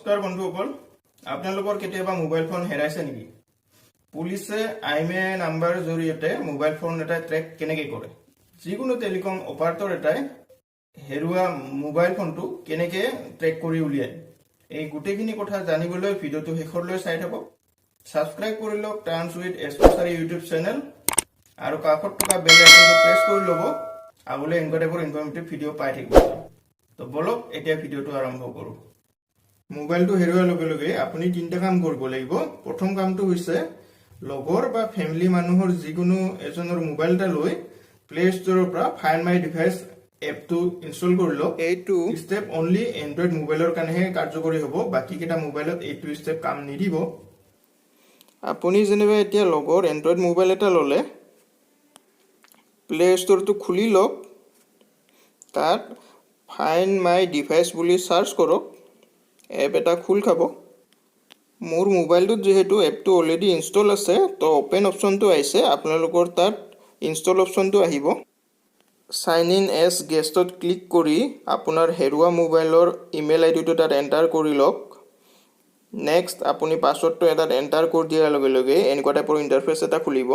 নমস্কাৰ বন্ধুসকল, আপোনালোকৰ কেতিয়াবা মোবাইল ফোন হেৰাইছে নেকি? পুলিচে আইএমইআই নাম্বাৰৰ জৰিয়তে মোবাইল ফোন এটা ট্ৰেক কেনেকৈ কৰে? যিকোনো টেলিকম অপাৰেটৰ এটাই হেৰুৱা মোবাইল ফোনটো কেনেকৈ ট্ৰেক কৰি উলিয়ায়, এই গোটেইখিনি কথা জানিবলৈ ভিডিঅ'টো শেষলৈ চাই থাকক। ছাবস্ক্ৰাইব কৰি লওক টাৰ্ণছ উইথ এছপছাৰী ইউটিউব চেনেল আৰু কাষত থকা বেল আইকনটো প্ৰেছ কৰি ল'ব, আগলৈ এনেকুৱা টাইপৰ ইনফৰ্মেটিভ ভিডিঅ' পাই থাকিব। তো বলক এতিয়া ভিডিঅ'টো আৰম্ভ কৰোঁ। মোবাইলটো হেৰুৱাৰ লগে লগে আপুনি তিনিটা কাম কৰিব লাগিব। প্ৰথম কামটো হৈছে লগৰ বা ফেমিলি মানুহৰ যিকোনো এজনৰ মোবাইল এটা লৈ প্লে ষ্টৰৰ পৰা ফাইণ্ড মাই ডিভাইচ এপটো ইনষ্টল কৰি লওক। এইটো ষ্টেপ অনলি এণ্ড্ৰইড মোবাইলৰ কাৰণেহে কাৰ্যকৰী হ'ব, বাকীকেইটা মোবাইলত এইটো ষ্টেপ কাম নিদিব। আপুনি যেনিবা এতিয়া লগৰ এণ্ড্ৰইড মোবাইল এটা ল'লে, প্লে ষ্টৰটো খুলি লওক, তাত ফাইণ্ড মাই ডিভাইচ বুলি চাৰ্চ কৰক। এপ এটা খোল খাব। মোৰ মোবাইলটোত যিহেতু এপটো অলৰেডি ইনষ্টল আছে, তো অপেন অপশ্যনটো আহিছে, আপোনালোকৰ তাত ইনষ্টল অপশ্যনটো আহিব। চাইন ইন এজ গেষ্টত ক্লিক কৰি আপোনাৰ হেৰুৱা মোবাইলৰ ইমেইল আইডিটো তাত এণ্টাৰ কৰি লওক। নেক্সট আপুনি পাছৱৰ্ডটো এটাত এণ্টাৰ কৰি দিয়াৰ লগে লগে এনেকুৱা টাইপৰ ইণ্টাৰফেচ এটা খুলিব।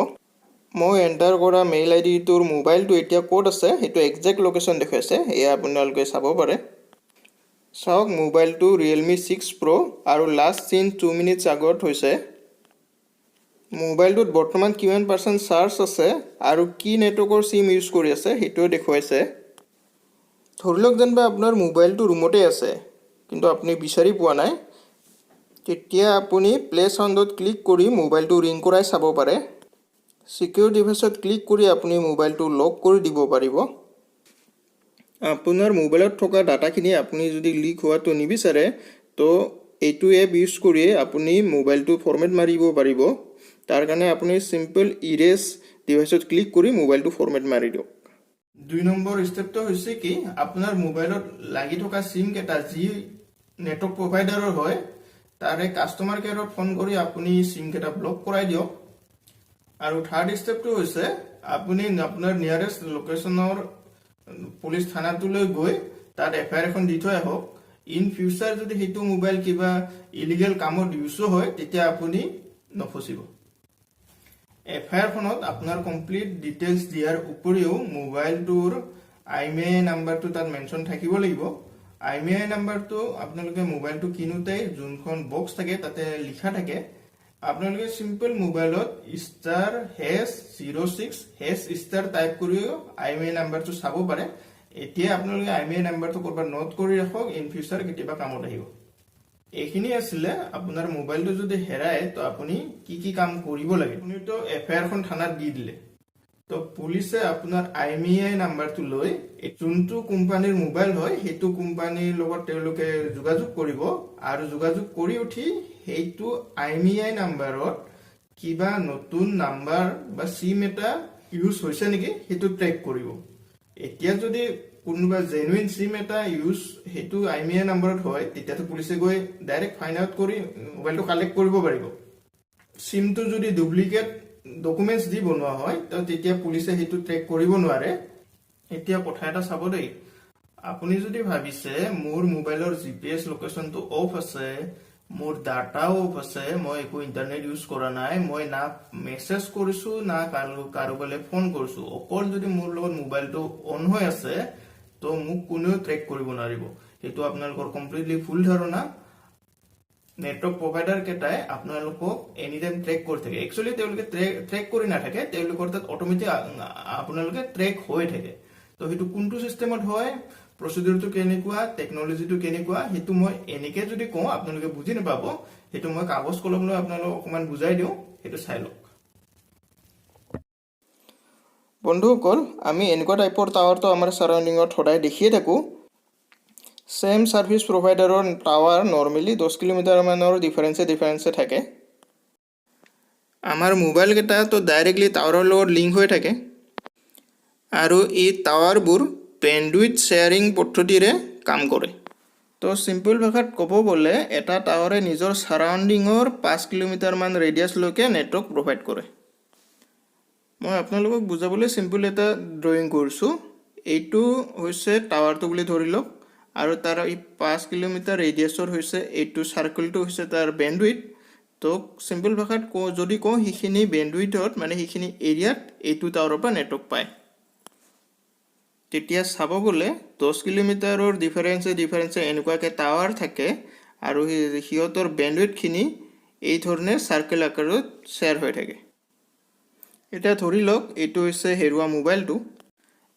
মই এণ্টাৰ কৰা মেইল আইডিটোৰ মোবাইলটো এতিয়া ক'ত আছে সেইটো একজেক্ট লোকেশ্যন দেখুৱাইছে, এয়া আপোনালোকে চাব পাৰে। চাওক, মোবাইলটো ৰিয়েলমি 6 Pro আৰু লাষ্ট চিন 2 মিনিটছ আগত হৈছে। মোবাইলটোত বৰ্তমান কিমান % চাৰ্জ আছে আৰু কি নেটৱৰ্কৰ চিম ইউজ কৰি আছে সেইটোও দেখুৱাইছে। ধৰি লওক যেনিবা আপোনাৰ মোবাইলটো ৰুমতে আছে কিন্তু আপুনি বিচাৰি পোৱা নাই, তেতিয়া আপুনি প্লে চাউণ্ডত ক্লিক কৰি মোবাইলটো ৰিং কৰাই চাব পাৰে। চিকিউৰ ডিভাইচত ক্লিক কৰি আপুনি মোবাইলটো লক কৰি দিব পাৰিব। আপোনাৰ মোবাইলত থকা ডাটাখিনি আপুনি যদি লিক হোৱাটো নিবিচাৰে, তো এইটো এপ ইউজ কৰিয়ে আপুনি মোবাইলটো ফৰ্মেট মাৰিব পাৰিব। তাৰ কাৰণে আপুনি চিম্পল ইৰেজ ডিভাইচত ক্লিক কৰি মোবাইলটো ফৰ্মেট মাৰি দিয়ক। 2 নম্বৰ ষ্টেপটো হৈছে কি, আপোনাৰ মোবাইলত লাগি থকা চিম কেইটা যি নেটৱৰ্ক প্ৰভাইডাৰৰ হয়, তাৰে কাষ্টমাৰ কেয়াৰত ফোন কৰি আপুনি চিম কেইটা ব্লক কৰাই দিয়ক। আৰু থাৰ্ড ষ্টেপটো হৈছে আপুনি আপোনাৰ নিয়াৰেষ্ট লোকেশ্যনৰ পুলিচ থানাটোলৈ গৈ তাত এফআইআৰ এখন দি থৈ আহক। ইন ফিউচাৰ যদি সেইটো মোবাইল কিবা ইলিগেল কামত ইউজো হয়, তেতিয়া আপুনি নফচিব। এফআইআৰখনত আপোনাৰ কমপ্লিট ডিটেইলছ দিয়াৰ উপৰিও মোবাইলটোৰ আইএমইআই নাম্বাৰটো তাত মেনশ্যন থাকিব লাগিব। আইএমইআই নাম্বাৰটো আপোনালোকে মোবাইলটো কিনোতেই যোনখন বক্স থাকে তাতে লিখা থাকে। আপোনালোকে চিম্পল মোবাইলত *#06# টাইপ কৰিও আইএমইআই নাম্বাৰটো চাব পাৰে। এতিয়া আপোনালোকে আইএমইআই নাম্বাৰটো ক'ৰবাত নোট কৰি ৰাখক, ইন ফিউচাৰ কেতিয়াবা কামত আহিব। এইখিনি আছিলে আপোনাৰ মোবাইলটো যদি হেৰাই তো আপুনি কি কি কাম কৰিব লাগে। আপুনিতো এফআইআৰখন থানাত দি দিলে, তো পুলিচে আপোনাৰ আইএমইআই নাম্বাৰটো লৈ যোনটো কোম্পানীৰ মোবাইল হয় সেইটো কোম্পানীৰ লগত তেওঁলোকে যোগাযোগ কৰিব আৰু যোগাযোগ কৰি উঠি সেইটো আইএমইআই নাম্বাৰত কিবা নতুন নাম্বাৰ বা চিম এটা ইউজ হৈছে নেকি সেইটো ট্ৰেক কৰিব। এতিয়া যদি কোনোবা জেনুইন চিম এটা ইউজ সেইটো আইএমইআই নাম্বাৰত হয়, তেতিয়াতো পুলিচে গৈ ডাইৰেক্ট ফাইণ্ড আউট কৰি মোবাইলটো কালেক্ট কৰিব পাৰিব। চিমটো যদি ডুপ্লিকেট ডকুমেণ্টছ দি বনোৱা হয়, তো তেতিয়া পুলিচে সেইটো ট্ৰেক কৰিব নোৱাৰে। এতিয়া কথা এটা চাব দেই, আপুনি যদি ভাবিছে মোৰ মোবাইলৰ GPS লোকেশ্যনটো অফ আছে, মোৰ ডাটাও অফ আছে, মই একো ইণ্টাৰনেট ইউজ কৰা নাই, মই না মেছেজ কৰিছো না কাৰোবালৈ ফোন কৰিছো, অকল যদি মোৰ লগত মোবাইলটো অন হৈ আছে, তো মোক কোনেও ট্ৰেক কৰিব নোৱাৰিব। সেইটো আপোনালোকৰ কমপ্লিটলি ভুল ধাৰণা। নেটৱৰ্ক প্ৰভাইডাৰ কেইটাই আপোনালোকক এনি টাইম ট্ৰেক কৰি থাকে। একচুৱেলি তেওঁলোকে ট্ৰেক কৰি নাথাকে, তেওঁলোকৰ তাত অট'মেটিক আপোনালোকে ট্ৰেক হৈ থাকে। তো সেইটো কোনটো চিষ্টেমত হয়, প্ৰচিডিউৰটো কেনেকুৱা, টেকনলজিটো কেনেকুৱা, সেইটো মই এনেকে যদি কওঁ আপোনালোকে বুজি নাপাব। সেইটো মই কাগজ কলম লৈ আপোনালোকক অকণমান বুজাই দিওঁ, সেইটো চাই লওক। বন্ধুসকল, আমি এনেকুৱা টাইপৰ টাৱাৰটো আমাৰ চাৰাউণ্ডিঙত সদায় দেখিয়ে থাকোঁ। ছেম ছাৰ্ভিচ প্ৰভাইডাৰৰ টাৱাৰ নৰ্মেলি 10 কিলোমিটাৰমানৰ ডিফাৰেঞ্চে থাকে। আমাৰ মোবাইলকেইটাতো ডাইৰেক্টলি টাৱাৰৰ লগত লিংক হৈ থাকে আৰু এই টাৱাৰবোৰ বেণ্ডউইথ শ্বেয়াৰিং পদ্ধতিৰে কাম কৰে। তো চিম্পল ভাষাত ক'ব গ'লে এটা টাৱাৰে নিজৰ চাৰাউণ্ডিঙৰ 5 কিলোমিটাৰমান ৰেডিয়াছলৈকে নেটৱৰ্ক প্ৰভাইড কৰে। মই আপোনালোকক বুজাবলৈ চিম্পল এটা ড্ৰয়িং কৰিছোঁ। এইটো হৈছে টাৱাৰটো বুলি ধৰি লওক আৰু তাৰ এই 5 কিলোমিটাৰ ৰেডিয়াছৰ হৈছে এইটো সাৰ্কেলটো হৈছে তাৰ বেণ্ডউইথ তো সিম্পল ভাষাত যদি কওঁ সেইখিনি বেণ্ডউইথত মানে সেইখিনি এৰিয়াত এইটো টাৱাৰৰ পৰা নেটৱৰ্ক পায় তেতিয়া চাব গ'লে 10 কিলোমিটাৰৰ ডিফাৰেন্সে এনেকুৱাকে টাৱাৰ থাকে আৰু হিয়তৰ বেণ্ডউইথখিনি এই ধৰণে সাৰ্কেল আকাৰত শ্বেয়াৰ হৈ থাকে এটা ধৰি লওক এইটো হৈছে হেৰুৱা মোবাইলটো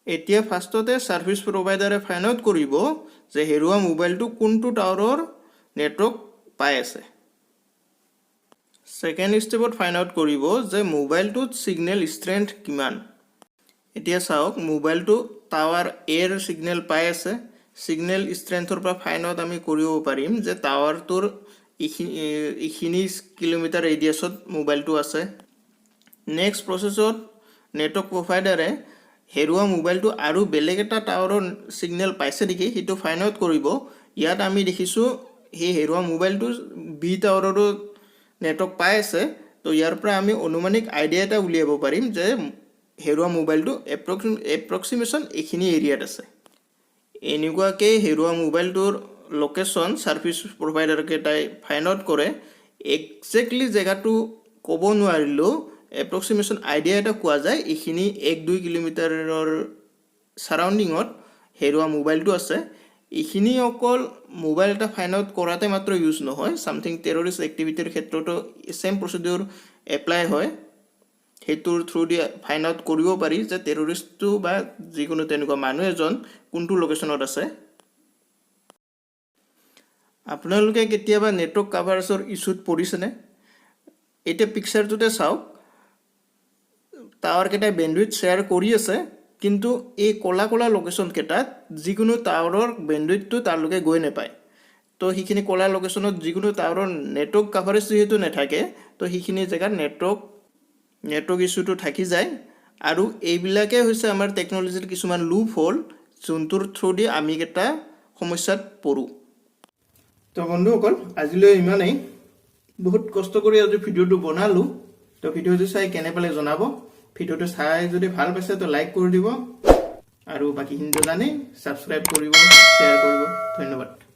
এতিয়া ফাৰ্ষ্টতে সাৰ্ভিস প্ৰভাইডাৰে ফাইন্ড আউট কৰিব যে হেৰুৱা মোবাইলটো কোনটো টাৱাৰৰ নেটৱৰ্ক পাই আছে সেকেন্ড স্টেপত ফাইন্ড আউট কৰিব যে মোবাইলটোত সিগন্যাল ষ্ট্ৰেংথ কিমান এতিয়া চাওক মোবাইলটো টাৱাৰ এৰ সিগন্যাল পাই আছে সিগন্যাল ষ্ট্ৰেংথৰ পৰা ফাইন্ড আউট আমি কৰিব পাৰিম যে টাৱাৰটোৰ ইখিনি কিলোমিটাৰ ৰেডিয়াছত মোবাইলটো আছে নেক্সট প্ৰসেছত নেটৱৰ্ক প্ৰভাইডাৰে হেৰুৱা মোবাইলটো আৰু বেলেগ এটা টাৱাৰৰ সিগন্যাল পাইছে নেকি হেতু ফাইন্ড আউট কৰিব ইয়াত আমি দেখিছো এই হেৰুৱা মোবাইলটো বি টাৱাৰৰো নেটৱৰ্ক পাই আছে তো ইয়াৰ পৰা আমি অনুমানিক আইডিয়া এটা উলিয়াব পাৰিম যে হেৰুৱা মোবাইলটো এপ্ৰক্সিমেশন এখিনি এৰিয়াত আছে এনেকুৱাকে হেৰুৱা মোবাইলটোৰ লোকেশন সাৰ্ভিস প্ৰভাইডাৰকে তাই ফাইন্ড আউট কৰে এক্সেক্টলি জায়গাটো ক'ব নোৱাৰিলো এপ্ৰক্সিমেশন আইডিয়া এটা কোৱা যায় এখিনি 1-2 কিলোমিটাৰৰ সাৰাউন্ডিংত হেৰুৱা মোবাইলটো আছে এখিনি অকল মোবাইল এটা ফাইন্ড আউট কৰাতে মাত্ৰ ইউজ নহয় সামথিং টেৰৰিষ্ট এক্টিভিটিৰ ক্ষেত্ৰতো সেম প্ৰসিডিউৰ এপ্লাই হয় হেতুৰ থ্ৰু দি ফাইন্ড আউট কৰিব পাৰি যে টেৰৰিষ্টটো বা যিকোনো তেনেকুৱা মানুহ এজন কোনটো লোকেশনত আছে আপোনালোকে কেতিয়াবা নেটৱৰ্ক কভাৰেজৰ ইস্যুত পৰিছেনে এটা পিকচাৰটোতে চাওক টাৱাৰ কেটা বেণ্ডউইথ শেয়াৰ কৰি আছে কিন্তু এই কলা কলা লোকেশন কেটাত যিকোনো টাৱাৰৰ বেণ্ডউইথটো তাৰলৈকে গৈ নাপায় তো হিখিনি কলা লোকেশনত যিকোনো টাৱাৰৰ নেটৱৰ্ক কভাৰেজ যেহেতু নাথাকে তো হিখিনি জায়গাত নেটৱৰ্ক ইস্যুটো থাকি যায় আৰু এইবিলাকে হৈছে আমাৰ টেকনলজিৰ কিছুমান লুপ হোল যোনটোৰ থ্ৰু দি আমি এটা সমস্যাত পৰো তো বন্ধুসকল আজিলৈ ইমানেই বহুত কষ্ট কৰি আজি ভিডিওটো বনালো তো ভিডিওটো চাই কেনে পালে জনাব ভিডিওটো চাই যদি ভাল পাইছে তো লাইক কৰি দিব আৰু বাকি হিন্দু জানি সাবস্ক্ৰাইব কৰিব শেয়াৰ কৰিব ধন্যবাদ